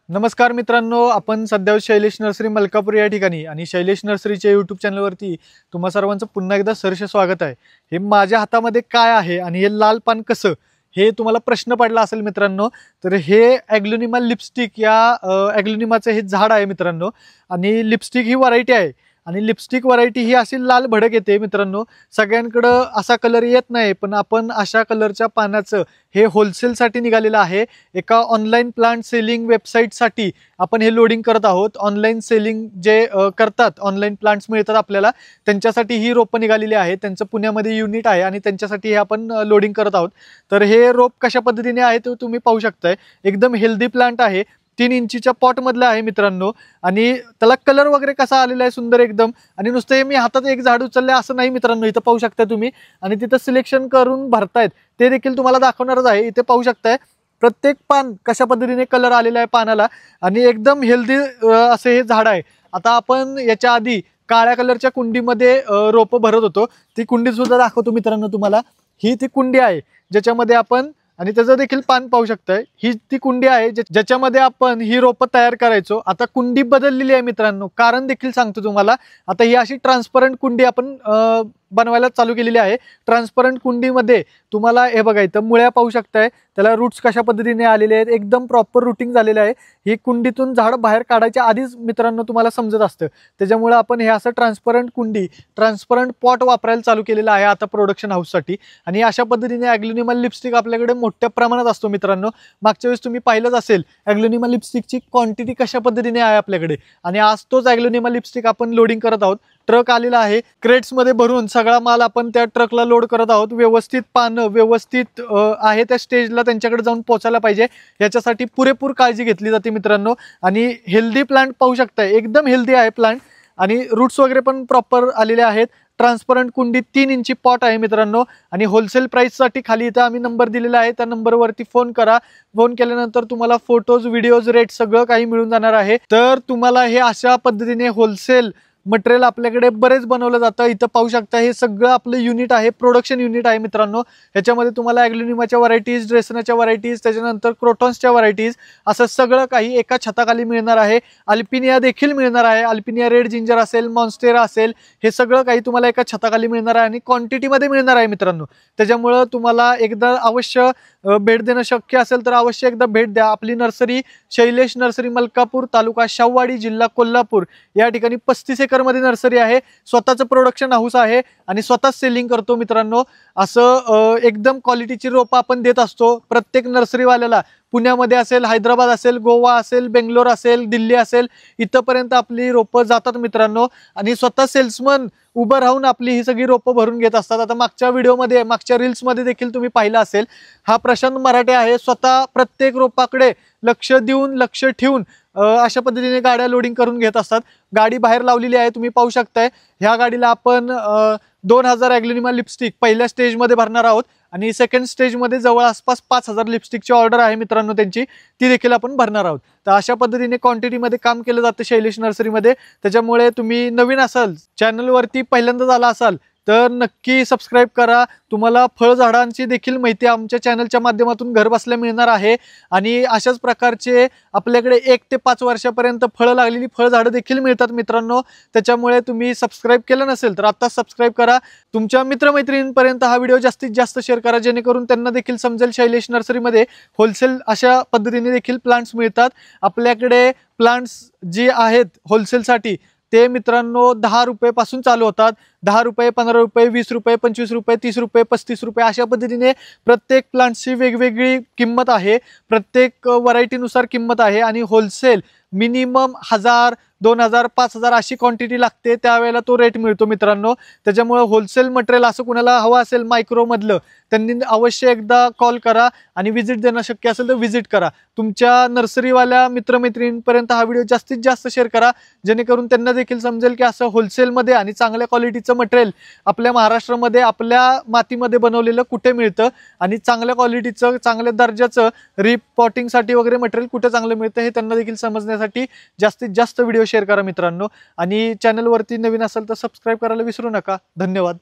नमस्कार मित्रांनो, आपण सध्या शैलेश नर्सरी मलकापूर या ठिकाणी आणि शैलेश नर्सरीच्या यूट्यूब चॅनलवरती तुम्हा सर्वांचं पुन्हा एकदा सहर्ष स्वागत आहे। हे माझ्या हातामध्ये काय आहे आणि हे लाल पान कसं, हे तुम्हाला प्रश्न पडला असेल मित्रांनो। तर हे ॲग्लोनिमा लिपस्टिक या ॲग्लोनिमाचं हे झाड आहे मित्रांनो आणि लिपस्टिक ही व्हरायटी आहे आणि लिपस्टिक व्हरायटी ही अशी लाल भडक येते मित्रांनो। सगळ्यांकडं असा कलर येत नाही, पण आपण अशा कलरच्या पानाचं हे होलसेलसाठी निघालेलं आहे। एका ऑनलाईन प्लांट सेलिंग वेबसाईटसाठी आपण हे लोडिंग करत आहोत। ऑनलाईन सेलिंग जे करतात, ऑनलाईन प्लांट्स मिळतात आपल्याला, त्यांच्यासाठी ही रोपं निघालेली आहे। त्यांचं पुण्यामध्ये युनिट आहे आणि त्यांच्यासाठी हे आपण लोडिंग करत आहोत। तर हे रोप कशा पद्धतीने आहे ते तुम्ही पाहू शकताय। एकदम हेल्दी प्लांट आहे, 3 इंचीच्या पॉट मधला आहे मित्रांनो आणि त्याला कलर वगैरे कसा आलेला आहे सुंदर एकदम। आणि नुसतं हे मी हातात एक झाड उचलले असं नाही मित्रांनो, इथं पाहू शकता तुम्ही। आणि तिथं सिलेक्शन करून भरतायत ते देखील तुम्हाला दाखवणारच आहे। इथे पाहू शकताय प्रत्येक पान कशा पद्धतीने कलर आलेला आहे पानाला आणि एकदम हेल्दी असे हे झाड आहे। आता आपण याच्या आधी काळ्या कलरच्या कुंडीमध्ये रोपं भरत होतो, ती कुंडी सुद्धा दाखवतो मित्रांनो तुम्हाला। ही ती कुंडी आहे ज्याच्यामध्ये आपण, आणि त्याचं देखील पान पाहू शकताय, ही ती कुंडी आहे ज्याच्यामध्ये आपण ही रोपं तयार करायचो। आता कुंडी बदललेली आहे मित्रांनो, कारण देखील सांगतो तुम्हाला। आता ही अशी ट्रान्सपरंट कुंडी आपण बनवायला चालू केलेली आहे। ट्रान्सपरंट कुंडीमध्ये तुम्हाला हे बघा, इथं मुळ्या पाहू शकताय, त्याला रूट्स कशा पद्धतीने आलेले आहेत, एकदम प्रॉपर रूटिंग झालेलं आहे। ही कुंडीतून झाड बाहेर काढायच्या आधीच मित्रांनो तुम्हाला समजत असतं, त्याच्यामुळे आपण हे असं ट्रान्सपरंट कुंडी, ट्रान्सपरंट पॉट वापरायला चालू केलेलं आहे आता प्रोडक्शन हाऊससाठी। आणि अशा पद्धतीने ॲग्लोनिमा लिपस्टिक आपल्याकडे मोठ्या प्रमाणात असतो मित्रांनो। मागच्या वेळेस तुम्ही पाहिलंच असेल ॲग्लोनिमा लिपस्टिकची क्वांटिटी कशा पद्धतीने आहे आपल्याकडे, आणि आज तोच ॲग्लोनिमा लिपस्टिक आपण लोडिंग करत आहोत। ट्रक आलेला आहे, क्रेट्समध्ये भरून सगळा माल आपण त्या ट्रकला लोड करत आहोत। व्यवस्थित पानं व्यवस्थित आहे त्या स्टेजला त्यांच्याकडे जाऊन पोहोचायला पाहिजे, याच्यासाठी पुरेपूर काळजी घेतली जाते मित्रांनो। आणि हेल्दी प्लांट पाहू शकताय, एकदम हेल्दी आहे प्लांट आणि रूट्स वगैरे पण प्रॉपर आलेले आहेत। ट्रान्सपरंट कुंडी 3 इंची पॉट आहे मित्रांनो आणि होलसेल प्राइससाठी खाली इथं आम्ही नंबर दिलेला आहे, त्या नंबरवरती फोन करा। फोन केल्यानंतर तुम्हाला फोटोज, व्हिडिओज, रेट सगळं काही मिळून जाणार आहे। तर तुम्हाला हे अशा पद्धतीने होलसेल मटेरियल आपल्याकडे बरेच बनवलं जातं। इथं पाहू शकता हे सगळं आपलं युनिट आहे, प्रोडक्शन युनिट आहे मित्रांनो। ह्याच्यामध्ये तुम्हाला ॲग्लोनिमाच्या व्हरायटीज, ड्रेसनाच्या व्हरायटीज, त्याच्यानंतर क्रोटॉन्सच्या व्हरायटीज, असं सगळं काही एका छताखाली मिळणार आहे। अल्पिनिया देखील मिळणार आहे, अल्पिनिया रेड जिंजर असेल, मॉन्स्टेरा असेल, हे सगळं काही तुम्हाला एका छताखाली मिळणार आहे आणि क्वांटिटीमध्ये मिळणार आहे मित्रांनो। त्याच्यामुळं तुम्हाला एकदा अवश्य भेट देणं शक्य असेल तर अवश्य एकदा भेट द्या। आपली नर्सरी शैलेश नर्सरी मलकापूर, तालुका शाहूवाडी, जिल्हा कोल्हापूर या ठिकाणी 35 एकरमध्ये नर्सरी आहे। स्वतःचं प्रोडक्शन हाऊस आहे आणि स्वतःच सेलिंग करतो मित्रांनो। असं एकदम क्वालिटीची रोपं आपण देत असतो प्रत्येक नर्सरीवाल्याला। पुण्यामध्ये असेल, हैदराबाद असेल, गोवा असेल, बेंगलोर असेल, दिल्ली असेल, इथंपर्यंत आपली रोपं जातात मित्रांनो। आणि स्वतः सेल्समन उभं राहून आपली ही सगळी रोपं भरून घेत असतात। आता मागच्या व्हिडिओमध्ये, मागच्या रील्समध्ये देखील तुम्ही पाहिलं असेल, हा प्रशांत मराठे आहे, स्वतः प्रत्येक रोपाकडे लक्ष देऊन, लक्ष ठेवून अशा पद्धतीने गाड्या लोडिंग करून घेत असतात। गाडी बाहेर लावलेली आहे, तुम्ही पाहू शकताय। ह्या गाडीला आपण 2000 ॲग्लोनिमा लिपस्टिक पहिल्या स्टेजमध्ये भरणार आहोत आणि सेकंड स्टेजमध्ये जवळ आसपास 5000 लिपस्टिकची ऑर्डर आहे मित्रांनो त्यांची, ती देखील आपण भरणार आहोत। तर अशा पद्धतीने क्वांटिटीमध्ये काम केलं जातं शैलेश नर्सरीमध्ये। त्याच्यामुळे तुम्ही नवीन असाल, चॅनलवरती पहिल्यांदाच आला असाल तर नक्की सबस्क्राईब करा। तुम्हाला फळझाडांची देखील माहिती आमच्या चॅनलच्या माध्यमातून घर बसल्या मिळणार आहे आणि अशाच प्रकारचे आपल्याकडे 1 ते 5 वर्षापर्यंत फळं लागलेली फळझाडं देखील मिळतात मित्रांनो। त्याच्यामुळे तुम्ही सबस्क्राईब केलं नसेल तर आत्ताच सबस्क्राईब करा। तुमच्या मित्रमैत्रिणींपर्यंत हा व्हिडिओ जास्तीत जास्त शेअर करा, जेणेकरून त्यांना देखील समजेल शैलेश नर्सरीमध्ये होलसेल अशा पद्धतीने देखील प्लांट्स मिळतात। आपल्याकडे प्लांट्स जी आहेत होलसेलसाठी ते मित्रांनो 10 रुपये पासून चालू होतात। 10 रुपये, 15 रुपये, 20 रुपये, 25 रुपये, 30 रुपये, 35 रुपये, अशा पद्धतीने प्रत्येक प्लांटची वेगवेगळी किंमत आहे, प्रत्येक व्हरायटीनुसार किंमत आहे। आणि होलसेल मिनिमम 1000, 2000, 5000 अशी क्वांटिटी लागते, त्यावेळेला तो रेट मिळतो मित्रांनो। त्याच्यामुळे होलसेल मटेरियल असं कुणाला हवं असेल मायक्रोमधलं, त्यांनी अवश्य एकदा कॉल करा आणि व्हिजिट देणं शक्य असेल तर व्हिजिट करा। तुमच्या नर्सरीवाल्या मित्रमैत्रिणींपर्यंत हा व्हिडिओ जास्तीत जास्त शेअर करा, जेणेकरून त्यांना देखील समजेल की असं होलसेलमध्ये आणि चांगल्या क्वालिटीचं मटेरियल आपल्या महाराष्ट्रामध्ये, आपल्या मातीमध्ये बनवलेलं कुठे मिळतं आणि चांगल्या क्वालिटीचं, चांगल्या दर्जाचं रिपॉटिंगसाठी वगैरे मटेरियल कुठे चांगलं मिळतं हे त्यांना देखील समजण्यासाठी जास्तीत जास्त व्हिडिओ शेअर करा मित्रांनो। आणि चॅनलवरती नवीन असेल तर सबस्क्राईब करायला विसरू नका। धन्यवाद।